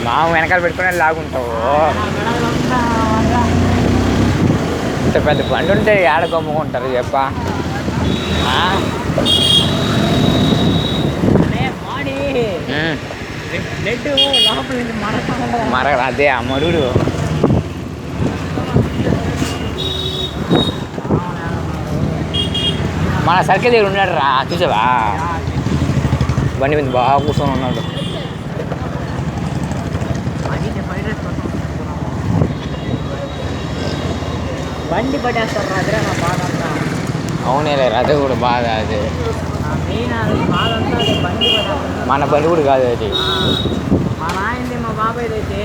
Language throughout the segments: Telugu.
మా వెనకాల పెట్టుకునే లాగుంటావు. ఇంత పెద్ద బండి ఉంటే ఏడ గమ్ముకుంటారు చెప్ప. అదే ఆ మరుడు మన సర్కిల్ దగ్గర ఉన్నాడు రా, చూసావా? బండి మీద బాగా కూర్చొని ఉన్నాడు. బండి పట్టేస్తారు రాత్రి నా బాధ అంతా. అవునేలే, అదే కూడా బాధ. అది బాధ అంతా అది బండి పట్టేస్తారు. మన బండి కూడా కాదు అది. మా నాయనది మా బాబాయ్ది అయితే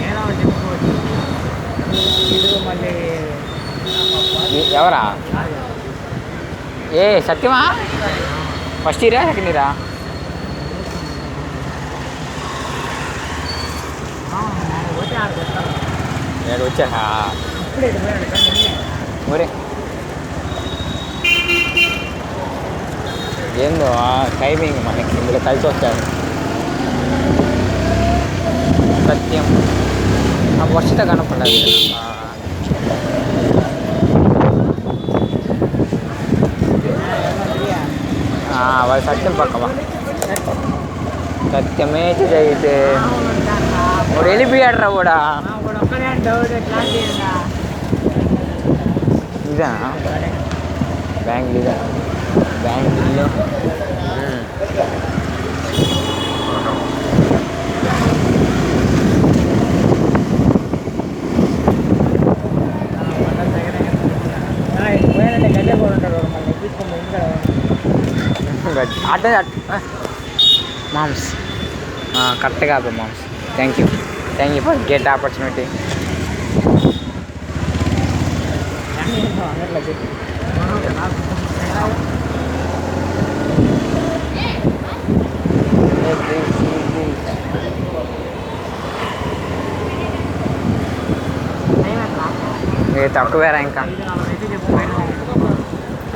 ఏదో చెప్పుకోవచ్చు. ఇది మళ్ళీ ఎవరా? ఏ సత్యమా? ఫస్ట్ ఇయరా సెకండ్ ఇయరా? నేను వచ్చా ఒరే. ఏందో టైమింగ్ మనకి ఇందులో కలిసి వచ్చారు. సత్యం వర్షిత కనపడదు. వాడు సత్యం పక్కవా? సత్యమే అయితే వాడు వెళ్ళిపోయాడు రా కూడా. ఇదా బ్యాంక్ ఇదా బ్యాంక్ అట్టే మామ్స్ కరెక్ట్గా మామ్స్. Thank you for get opportunity. తక్కువేరా ఇంకా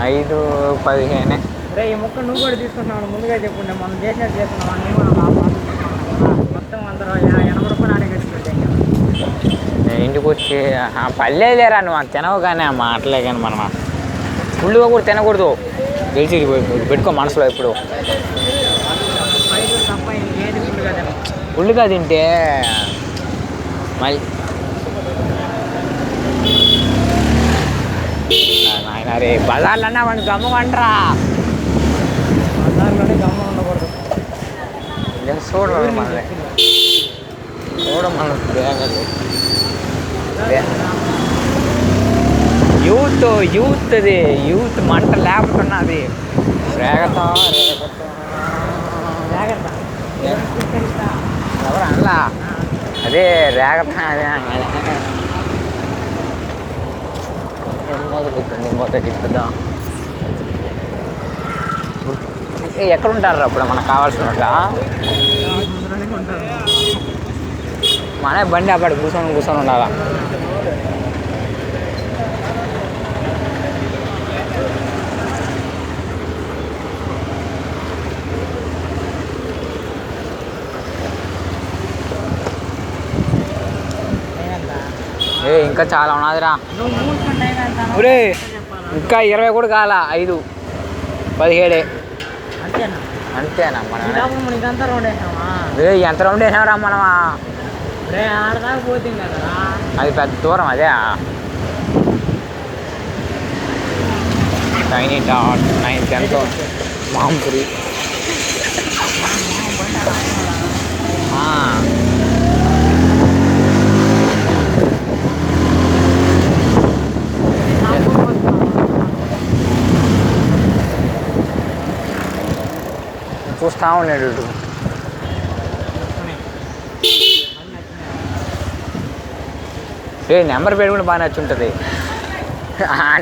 5:15. రే ఈ ముక్క నువ్వు కూడా తీసుకుంటున్నావు, ముందుగా చెప్పుండే మనం చేసినట్టు చేస్తున్నావు. మొత్తం అందరూ 80 రూపాయలు ఆడే కట్టుకుంటాయి. ఇంటికి వచ్చి పల్లెలేరా నువ్వు అంత తినవు. కానీ ఆ మాటలే కానీ మనం ఫుల్గా కూడా తినకూడదు. గెలిచి పెట్టుకో మనసులో. ఇప్పుడు ఫుల్గా తింటే మళ్ళీ నాయన రే బజార్లు అన్నా వాడిని గమ్ముకుంటారా? బజార్లోనే గమ్మ ఉండకూడదు. చూడరు మనల్ని యూత్ మంట లేకపోతున్నది. రేగతా ఎవరు అలా అదే రేగతా. అదే మొదటిద్దా ఎక్కడ ఉంటారు అప్పుడు మనకు కావాల్సిన మన బండి అక్కడ కూర్చొని ఉండాలా. ఇంకా చాలా ఉన్నదిరా. ఒరే ఇంకా 20 కూడా కాల, 5:17. అంతేనా? మనం ఎంత రౌండ్ వేసామరా మనమా? అది పెద్ద దూరం. అదే టైనీ డాట్ 9-10 మాంపురి. చూస్తా ఉన్నాడు. నెంబర్ ప్లేట్ కూడా బాగా నచ్చుంటుంది.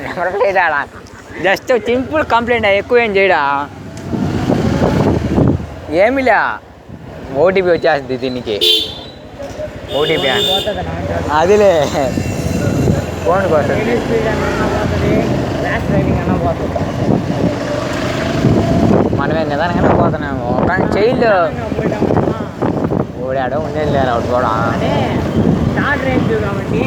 నెంబర్ ప్లేట్ ఆడ జస్ట్ సింపుల్ కంప్లైంట్, ఎక్కువ ఏం చేయడా. ఏమిలే ఓటీపీ వచ్చేస్తుంది దీనికి. ఓటీపీ అదిలే ఫోన్ కోసం. నిదానంగానే పోతున్నాము కానీ చైల్డ్ పోయాము ఓడాడో ఉండేది లేరు ఒకటి కూడా అంటే షార్ట్ రేంజ్ కాబట్టి